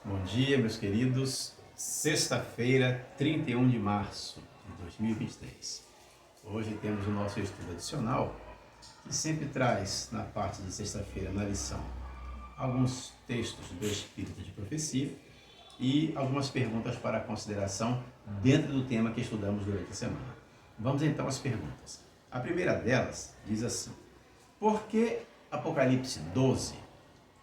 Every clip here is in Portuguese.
Bom dia, meus queridos. Sexta-feira, 31 de março de 2023. Hoje temos o nosso estudo adicional, que sempre traz, na parte de sexta-feira, na lição, alguns textos do Espírito de Profecia e algumas perguntas para consideração dentro do tema que estudamos durante a semana. Vamos então às perguntas. A primeira delas diz assim: por que Apocalipse 12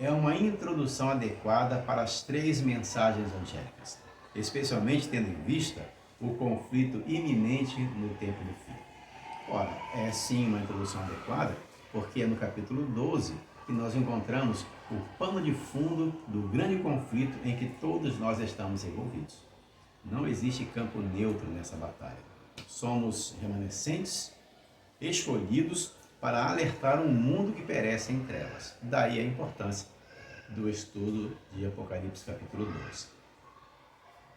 é uma introdução adequada para as três mensagens angélicas, especialmente tendo em vista o conflito iminente no tempo do fim? Ora, é sim uma introdução adequada, porque é no capítulo 12 que nós encontramos o pano de fundo do grande conflito em que todos nós estamos envolvidos. Não existe campo neutro nessa batalha. Somos remanescentes, escolhidos para alertar um mundo que perece em trevas. Daí a importância do estudo de Apocalipse capítulo 12.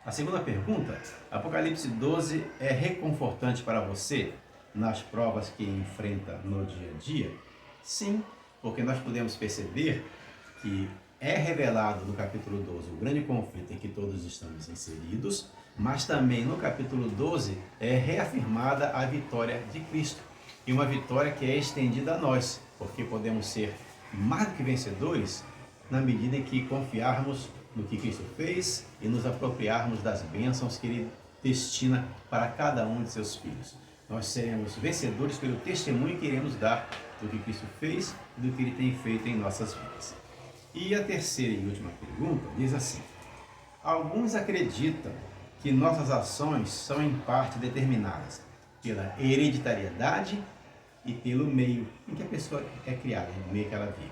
A segunda pergunta: Apocalipse 12 é reconfortante para você nas provas que enfrenta no dia a dia? Sim, porque nós podemos perceber que é revelado no capítulo 12 o grande conflito em que todos estamos inseridos, mas também no capítulo 12 é reafirmada a vitória de Cristo. E uma vitória que é estendida a nós, porque podemos ser mais do que vencedores na medida em que confiarmos no que Cristo fez e nos apropriarmos das bênçãos que Ele destina para cada um de seus filhos. Nós seremos vencedores pelo testemunho que iremos dar do que Cristo fez e do que Ele tem feito em nossas vidas. E a terceira e última pergunta diz assim: alguns acreditam que nossas ações são em parte determinadas pela hereditariedade e pelo meio em que a pessoa é criada, no meio que ela vive.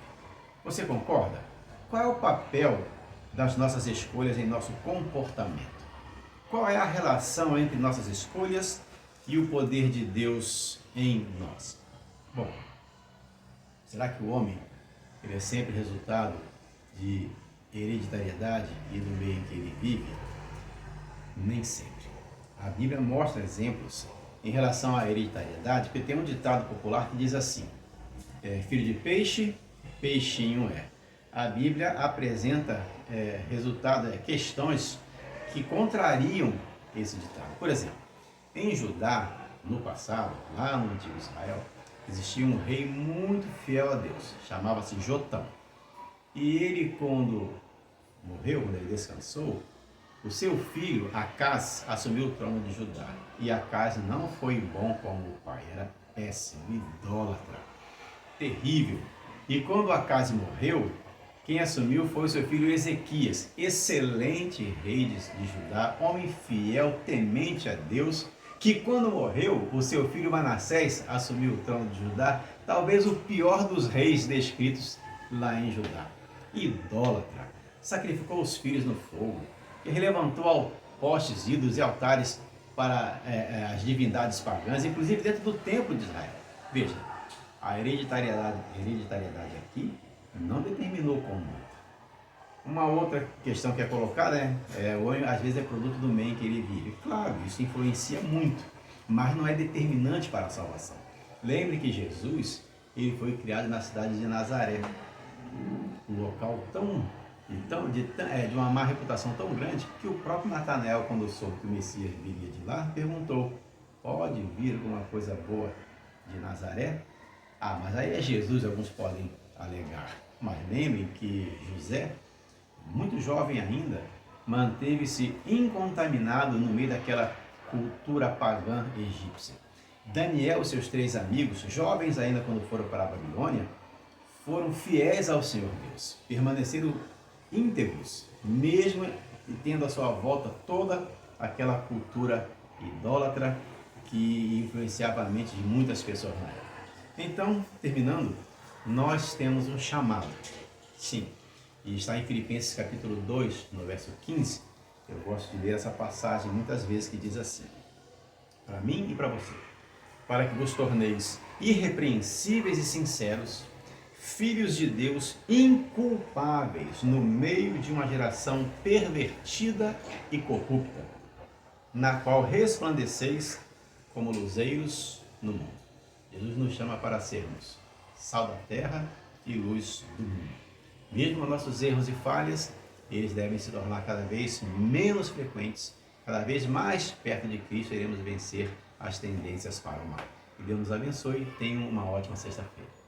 Você concorda? Qual é o papel das nossas escolhas em nosso comportamento? Qual é a relação entre nossas escolhas e o poder de Deus em nós? Bom, será que o homem ele é sempre resultado de hereditariedade e do meio em que ele vive? Nem sempre. A Bíblia mostra exemplos em relação à hereditariedade, porque tem um ditado popular que diz assim: filho de peixe, peixinho é. A Bíblia apresenta questões que contrariam esse ditado. Por exemplo, em Judá, no passado, lá no antigo Israel, existia um rei muito fiel a Deus, chamava-se Jotão. E ele, quando morreu, quando ele descansou, o seu filho, Acaz, assumiu o trono de Judá. E Acaz não foi bom como o pai, era péssimo, idólatra, terrível. E quando Acaz morreu, quem assumiu foi o seu filho Ezequias, excelente rei de Judá, homem fiel, temente a Deus, que quando morreu, o seu filho Manassés assumiu o trono de Judá, talvez o pior dos reis descritos lá em Judá. Idólatra, sacrificou os filhos no fogo, e levantou postes, ídolos e altares para as divindades pagãs, inclusive dentro do templo de Israel. Veja, a hereditariedade aqui não determinou conduta. Uma outra questão que é colocada o homem às vezes é produto do meio em que ele vive. Claro, isso influencia muito, mas não é determinante para a salvação. Lembre que Jesus ele foi criado na cidade de Nazaré, um local de uma má reputação tão grande que o próprio Natanael, quando soube que o Messias viria de lá, perguntou: pode vir alguma coisa boa de Nazaré? Mas aí é Jesus, alguns podem alegar. Mas lembrem que José, muito jovem ainda, manteve-se incontaminado no meio daquela cultura pagã egípcia. Daniel e seus três amigos, jovens ainda quando foram para a Babilônia, foram fiéis ao Senhor Deus, permaneceram íntegros, mesmo tendo à sua volta toda aquela cultura idólatra que influenciava a mente de muitas pessoas na época. Então, terminando, nós temos um chamado, sim, e está em Filipenses capítulo 2, no verso 15, eu gosto de ler essa passagem muitas vezes, que diz assim: para mim e para você, para que vos torneis irrepreensíveis e sinceros, filhos de Deus inculpáveis no meio de uma geração pervertida e corrupta, na qual resplandeceis como luzeiros no mundo. Jesus nos chama para sermos sal da terra e luz do mundo. Mesmo nossos erros e falhas, eles devem se tornar cada vez menos frequentes, cada vez mais perto de Cristo, iremos vencer as tendências para o mal. Que Deus nos abençoe e tenham uma ótima sexta-feira.